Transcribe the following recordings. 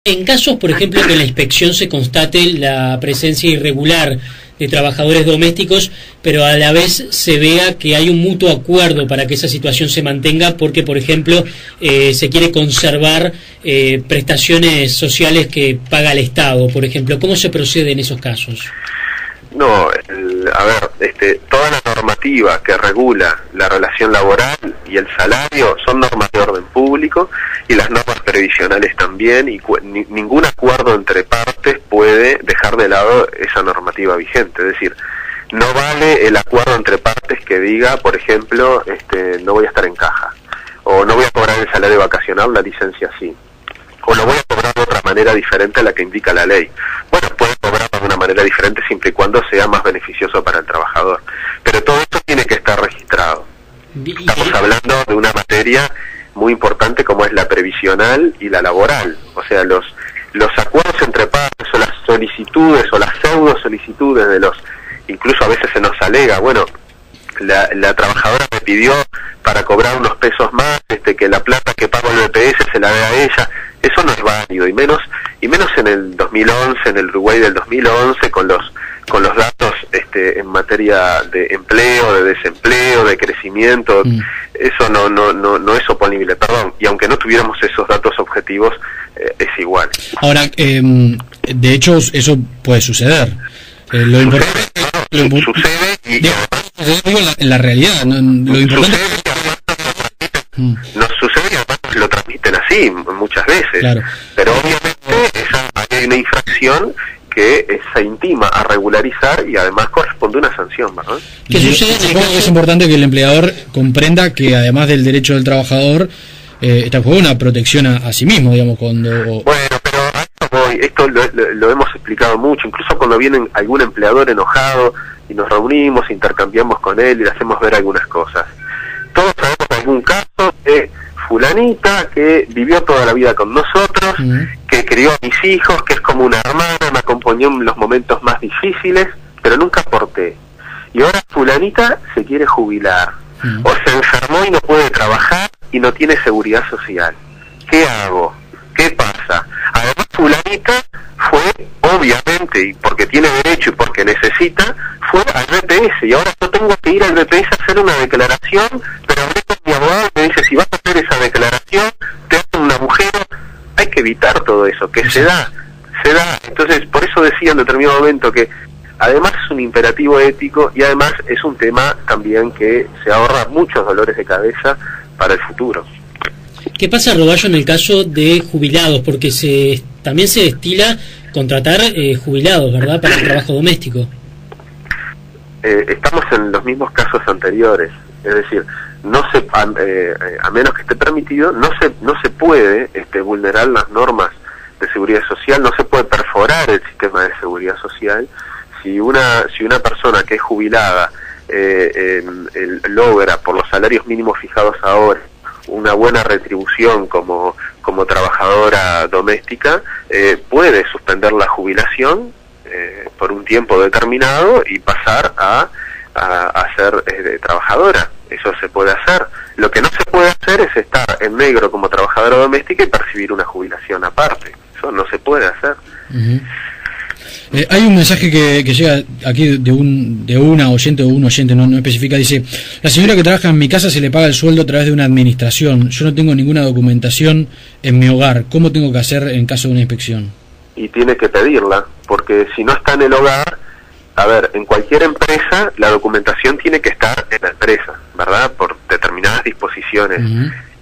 En casos, por ejemplo, que en la inspección se constate la presencia irregular de trabajadores domésticos, pero a la vez se vea que hay un mutuo acuerdo para que esa situación se mantenga, porque, por ejemplo, se quiere conservar prestaciones sociales que paga el Estado, por ejemplo. ¿Cómo se procede en esos casos? No, toda la normativa que regula la relación laboral y el salario son normas de orden público, y las normas previsionales también, y ningún acuerdo entre partes puede dejar de lado esa normativa vigente. Es decir, no vale el acuerdo entre partes que diga, por ejemplo, no voy a estar en caja, o no voy a cobrar el salario vacacional, la licencia sí, o lo voy a cobrar de otra manera diferente a la que indica la ley. Bueno, puede cobrar de una manera diferente siempre y cuando sea más beneficioso para el trabajador, pero todo esto tiene que estar registrado. Estamos hablando de una materia muy importante como es la previsional y la laboral. O sea, los acuerdos entre partes, o las solicitudes o las pseudo solicitudes incluso a veces se nos alega, bueno, la trabajadora me pidió para cobrar unos pesos más, que la plata que pago el BPS se la dé a ella. Eso no es válido, y menos en el 2011, en el Uruguay del 2011, con los datos en materia de empleo, de desempleo, de crecimiento. Eso no es oponible, perdón, y aunque no tuviéramos esos datos objetivos, es igual. Ahora, de hecho, eso puede suceder. Lo importante sucede y además, en la realidad, lo importante nos sucede y además lo transmiten así muchas veces. Claro. Pero obviamente hay una infracción que se intima a regularizar y además corresponde una sanción, ¿verdad? ¿Qué sucede? Supongo que es importante que el empleador comprenda que además del derecho del trabajador está en juego una protección a sí mismo, digamos, cuando... Bueno, pero a esto voy. Esto lo hemos explicado mucho, incluso cuando viene algún empleador enojado y nos reunimos, intercambiamos con él y le hacemos ver algunas cosas. Todos sabemos de algún caso de fulanita que vivió toda la vida con nosotros, que crió a mis hijos, que es como una hermana, me acompañó en los momentos más difíciles, pero nunca aporté. Y ahora fulanita se quiere jubilar, o se enfermó y no puede trabajar y no tiene seguridad social. ¿Qué hago? ¿Qué pasa? Además fulanita fue, obviamente, y porque tiene derecho y porque necesita, fue al BPS, y ahora yo tengo que ir al BPS a hacer una declaración, pero hablé con mi abogado y me dice, si vas a hacer esa declaración, te hacen un agujero. Hay que evitar todo eso, que se da. Entonces, por eso decía en determinado momento que además es un imperativo ético, y además es un tema también que se ahorra muchos dolores de cabeza para el futuro. ¿Qué pasa, Roballo, en el caso de jubilados? Porque también se destila contratar jubilados, ¿verdad?, para el trabajo doméstico. Estamos en los mismos casos anteriores, es decir, a menos que esté permitido, no se puede vulnerar las normas de seguridad social, no se puede perforar el sistema de seguridad social. Si una persona que es jubilada logra, por los salarios mínimos fijados ahora, una buena retribución como trabajadora doméstica, puede suspender la jubilación por un tiempo determinado y pasar a ser trabajadora. Eso se puede hacer. Lo que no se puede hacer es estar en negro como trabajadora doméstica y percibir una jubilación aparte. Eso no se puede hacer. Hay un mensaje que llega aquí de un oyente, no especifica, dice: la señora que trabaja en mi casa se le paga el sueldo a través de una administración, yo no tengo ninguna documentación en mi hogar, ¿cómo tengo que hacer en caso de una inspección? Y tiene que pedirla, porque si no está en el hogar, a ver, en cualquier empresa la documentación tiene que estar en la empresa, ¿verdad? Por determinadas disposiciones,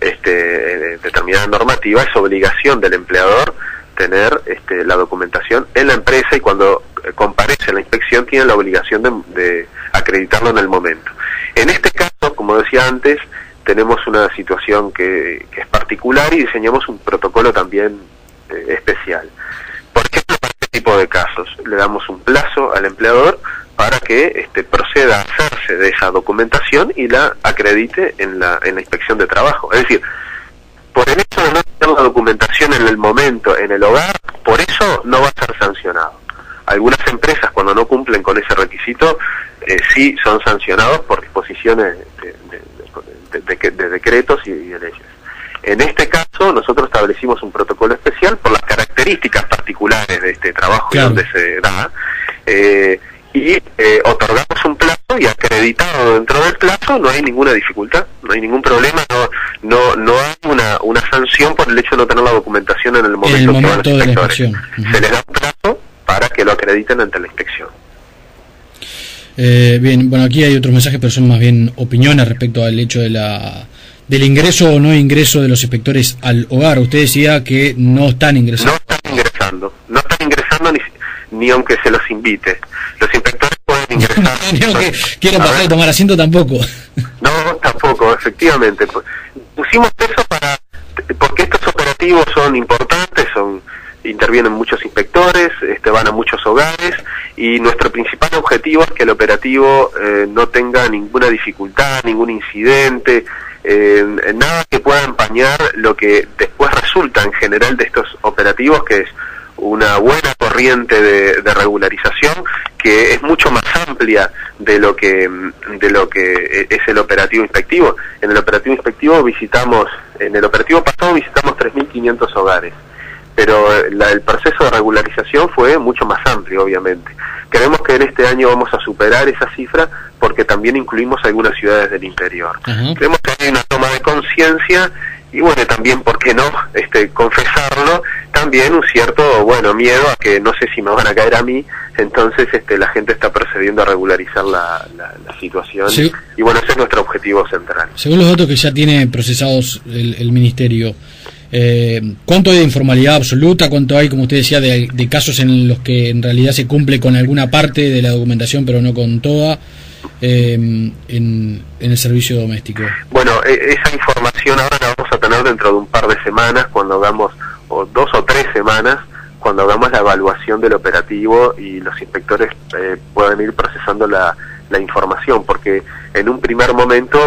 determinada normativa, es obligación del empleador tener la documentación en la empresa, y cuando comparece a la inspección tiene la obligación de acreditarlo en el momento. En este caso, como decía antes, tenemos una situación que es particular y diseñamos un protocolo también especial. Por ejemplo, para este tipo de casos, le damos un plazo al empleador para que proceda a hacerse de esa documentación y la acredite en la inspección de trabajo. Es decir, por el hecho de no tener la documentación en el momento en el hogar, por eso no va a ser sancionado. Algunas empresas, cuando no cumplen con ese requisito, sí son sancionados por disposiciones de decretos y de leyes. En este caso, nosotros establecimos un protocolo especial por las características características particulares de este trabajo, claro, donde se da, otorgamos un plazo, y acreditado dentro del plazo no hay ninguna dificultad, no hay ningún problema, no hay una sanción por el hecho de no tener la documentación en el momento que van los inspectores. Se les da un plazo para que lo acrediten ante la inspección. Bien, bueno, aquí hay otros mensajes, pero son más bien opiniones respecto al hecho de del ingreso o no ingreso de los inspectores al hogar. Usted decía que no están ingresando. No están ingresando ni aunque se los invite. Los inspectores pueden ingresar. Ni aunque quieran pasar a tomar asiento tampoco. No, tampoco, efectivamente. Pusimos eso porque estos operativos son importantes, intervienen muchos inspectores, van a muchos hogares, y nuestro principal objetivo es que el operativo no tenga ninguna dificultad, ningún incidente, nada que pueda empañar lo que después resulta en general de estos operativos, que es una buena corriente de regularización, que es mucho más amplia de lo que es el operativo inspectivo. En el operativo inspectivo en el operativo pasado visitamos 3.500 hogares, pero el proceso de regularización fue mucho más amplio, obviamente. Creemos que en este año vamos a superar esa cifra, porque también incluimos algunas ciudades del interior. Uh-huh. Creemos que hay una toma de conciencia, y bueno, también, ¿por qué no confesarlo? También un cierto, miedo a que no sé si me van a caer a mí, entonces la gente está procediendo a regularizar la situación, sí. Y bueno, ese es nuestro objetivo central. Según los datos que ya tiene procesados el Ministerio, ¿cuánto hay de informalidad absoluta? ¿Cuánto hay, como usted decía, de casos en los que en realidad se cumple con alguna parte de la documentación pero no con toda en el servicio doméstico? Bueno, esa información ahora la vamos a tener dentro de un par de semanas, cuando hagamos, o 2 o 3 semanas, cuando hagamos la evaluación del operativo y los inspectores puedan ir procesando la información, porque en un primer momento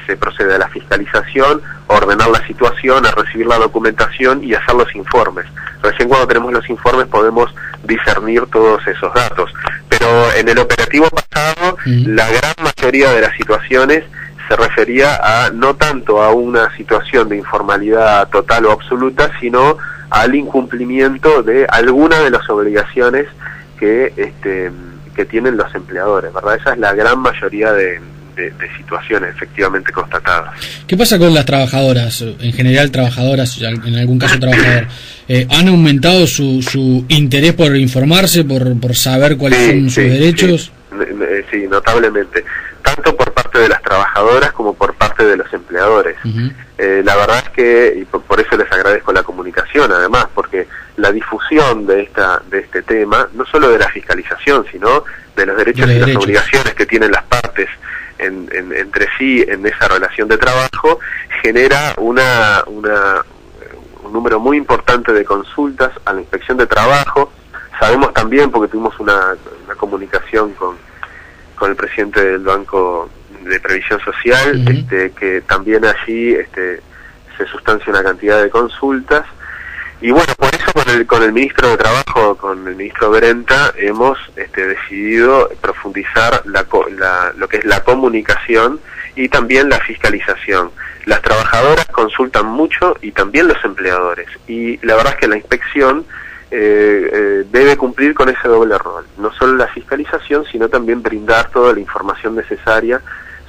se procede a la fiscalización, a ordenar la situación, a recibir la documentación y hacer los informes. Recién cuando tenemos los informes podemos discernir todos esos datos. Pero en el operativo pasado, la gran mayoría de las situaciones se refería no tanto a una situación de informalidad total o absoluta, sino al incumplimiento de alguna de las obligaciones que tienen los empleadores, ¿verdad? Esa es la gran mayoría de situaciones efectivamente constatadas. ¿Qué pasa con las trabajadoras? En general, trabajadoras, en algún caso trabajador, ¿han aumentado su interés por informarse, por saber cuáles son sus derechos? Sí, notablemente, tanto por parte de las trabajadoras como por parte de los empleadores. Uh-huh. La verdad es que, y por eso les agradezco la comunicación, además, porque la difusión de este tema, no solo de la fiscalización, sino de los derechos y las obligaciones que tienen las partes entre sí en esa relación de trabajo, genera un número muy importante de consultas a la inspección de trabajo. Sabemos también, porque tuvimos una comunicación con el presidente del Banco de Previsión Social, uh-huh, que también allí se sustancia una cantidad de consultas. Y bueno, por eso con el ministro de Trabajo, con el ministro Berenta, hemos decidido profundizar lo que es la comunicación y también la fiscalización. Las trabajadoras consultan mucho, y también los empleadores, y la verdad es que la inspección debe cumplir con ese doble rol, no solo la fiscalización, sino también brindar toda la información necesaria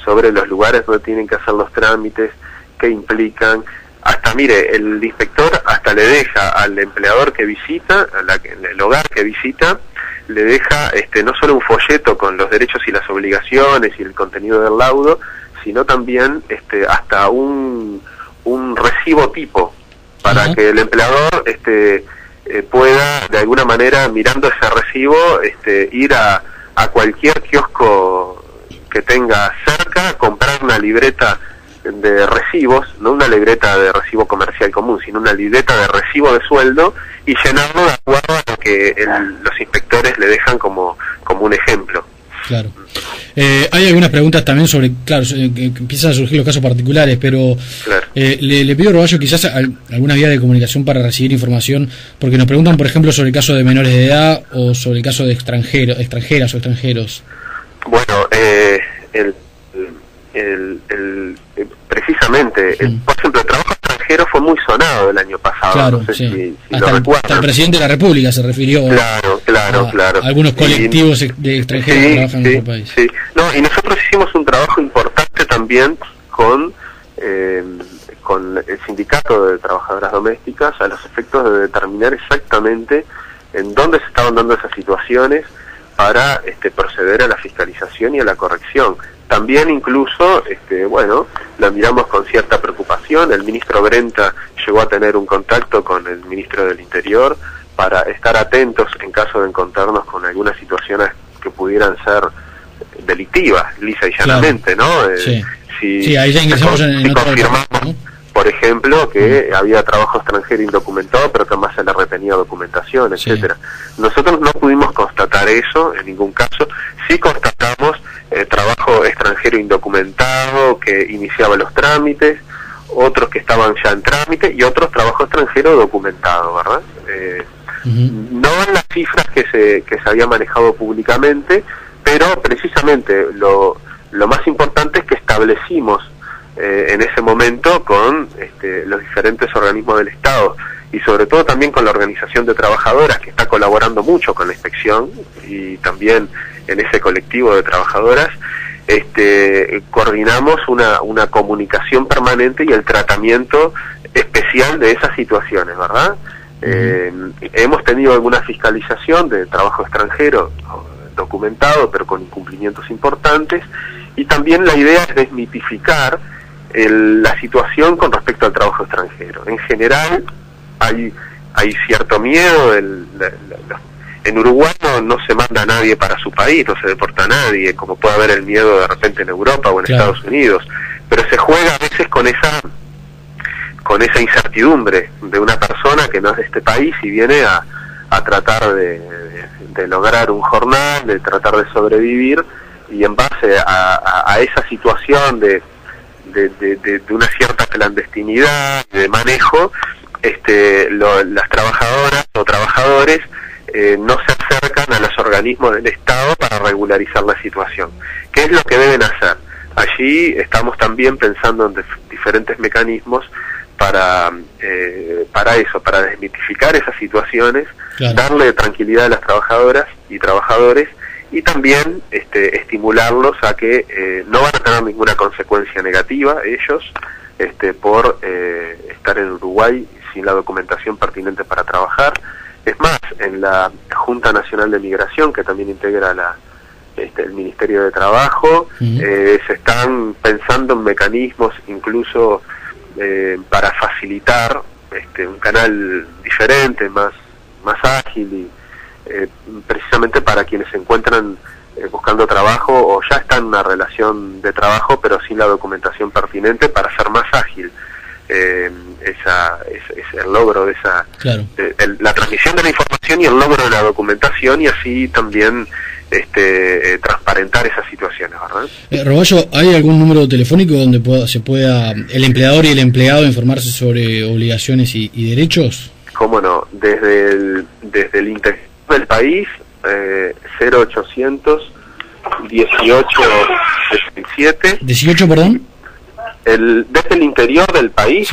sobre los lugares donde tienen que hacer los trámites, qué implican. Hasta, mire, el inspector hasta le deja al empleador que visita, el hogar que visita, le deja no solo un folleto con los derechos y las obligaciones y el contenido del laudo, sino también hasta un recibo tipo, para uh-huh, que el empleador pueda, de alguna manera, mirando ese recibo, ir a cualquier kiosco que tenga cerca, comprar una libreta de recibos, no una libreta de recibo comercial común, sino una libreta de recibo de sueldo, y llenarlo de acuerdo a lo que los inspectores le dejan como un ejemplo. Claro. Hay algunas preguntas también sobre, claro, que empiezan a surgir los casos particulares, pero claro, le pido a Roballo quizás alguna vía de comunicación para recibir información, porque nos preguntan, por ejemplo, sobre el caso de menores de edad o sobre el caso de extranjeras o extranjeros. Bueno, precisamente, por ejemplo, el trabajo extranjero extranjero fue muy sonado el año pasado. Claro, no sé sí. si lo recuerdan. Hasta el presidente de la República se refirió claro. algunos colectivos de extranjeros que trabajan en nuestro país. Sí. No, y nosotros hicimos un trabajo importante también con el sindicato de trabajadoras domésticas a los efectos de determinar exactamente en dónde se estaban dando esas situaciones para proceder a la fiscalización y a la corrección. También incluso, la miramos con cierta preocupación. El ministro Brenta llegó a tener un contacto con el ministro del Interior para estar atentos en caso de encontrarnos con algunas situaciones que pudieran ser delictivas, lisa y llanamente, claro. ¿no? Sí, ahí ya ingresamos en otro confirmamos, ¿no? Por ejemplo, que había trabajo extranjero indocumentado, pero que además se le retenía documentación, etcétera. Nosotros no pudimos constatar eso en ningún caso. Sí constatamos trabajo extranjero indocumentado que iniciaba los trámites, otros que estaban ya en trámite y otros trabajo extranjero documentado, ¿verdad? No en las cifras que se había manejado públicamente, pero precisamente lo más importante es que establecimos en ese momento con los diferentes organismos del Estado y sobre todo también con la organización de trabajadoras que está colaborando mucho con la inspección y también en ese colectivo de trabajadoras, coordinamos una comunicación permanente y el tratamiento especial de esas situaciones, ¿verdad? Hemos tenido alguna fiscalización de trabajo extranjero documentado, pero con incumplimientos importantes, y también la idea es desmitificar la situación con respecto al trabajo extranjero. En general hay cierto miedo, en Uruguay no se manda a nadie para su país, no se deporta a nadie, como puede haber el miedo de repente en Europa o en Estados Unidos, pero se juega a veces con esa incertidumbre de una persona que no es de este país y viene a tratar de lograr un jornal, de tratar de sobrevivir, y en base a esa situación de una cierta clandestinidad, de manejo, las trabajadoras o trabajadores no se acercan a los organismos del Estado para regularizar la situación. ¿Qué es lo que deben hacer? Allí estamos también pensando en diferentes mecanismos para eso, para desmitificar esas situaciones, darle tranquilidad a las trabajadoras y trabajadores, y también estimularlos a que no van a tener ninguna consecuencia negativa ellos por estar en Uruguay sin la documentación pertinente para trabajar. Es más, en la Junta Nacional de Migración, que también integra el Ministerio de Trabajo, se están pensando en mecanismos incluso para facilitar un canal diferente, más ágil, y precisamente para quienes se encuentran buscando trabajo o ya están en una relación de trabajo pero sin la documentación pertinente, para hacer más ágil el logro de esa la transmisión de la información y el logro de la documentación, y así también transparentar esas situaciones, ¿verdad? Roballo, ¿hay algún número telefónico donde se pueda el empleador y el empleado informarse sobre obligaciones y derechos? ¿Cómo no? Desde el interior del país, 0800 1867. ¿18, perdón? Desde el interior del país,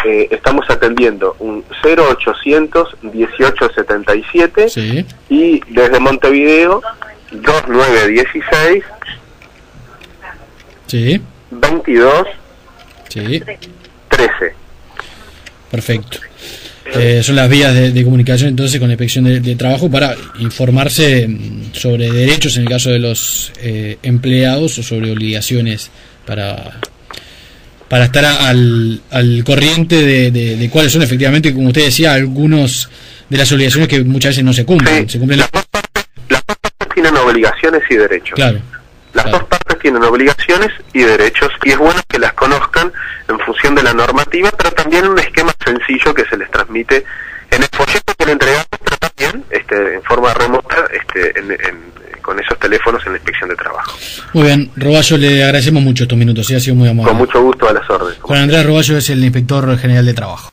estamos atendiendo un 0800 1877, y desde Montevideo 2916 22 13. Perfecto. Son las vías de comunicación entonces con la inspección de trabajo para informarse sobre derechos en el caso de los empleados o sobre obligaciones para estar al corriente de cuáles son efectivamente, como usted decía, algunos de las obligaciones que muchas veces no se cumplen. Las dos partes tienen obligaciones y derechos. Las dos partes tienen obligaciones y derechos, y es bueno que las conozcan en función de la normativa, pero también un esquema sencillo que se les transmite en el folleto que le entregamos, pero también en forma remota con esos teléfonos en la inspección de trabajo. Muy bien, Roballo, le agradecemos mucho estos minutos, ha sido muy amable. Con mucho gusto, a las órdenes. Juan Andrés Roballo es el inspector general de trabajo.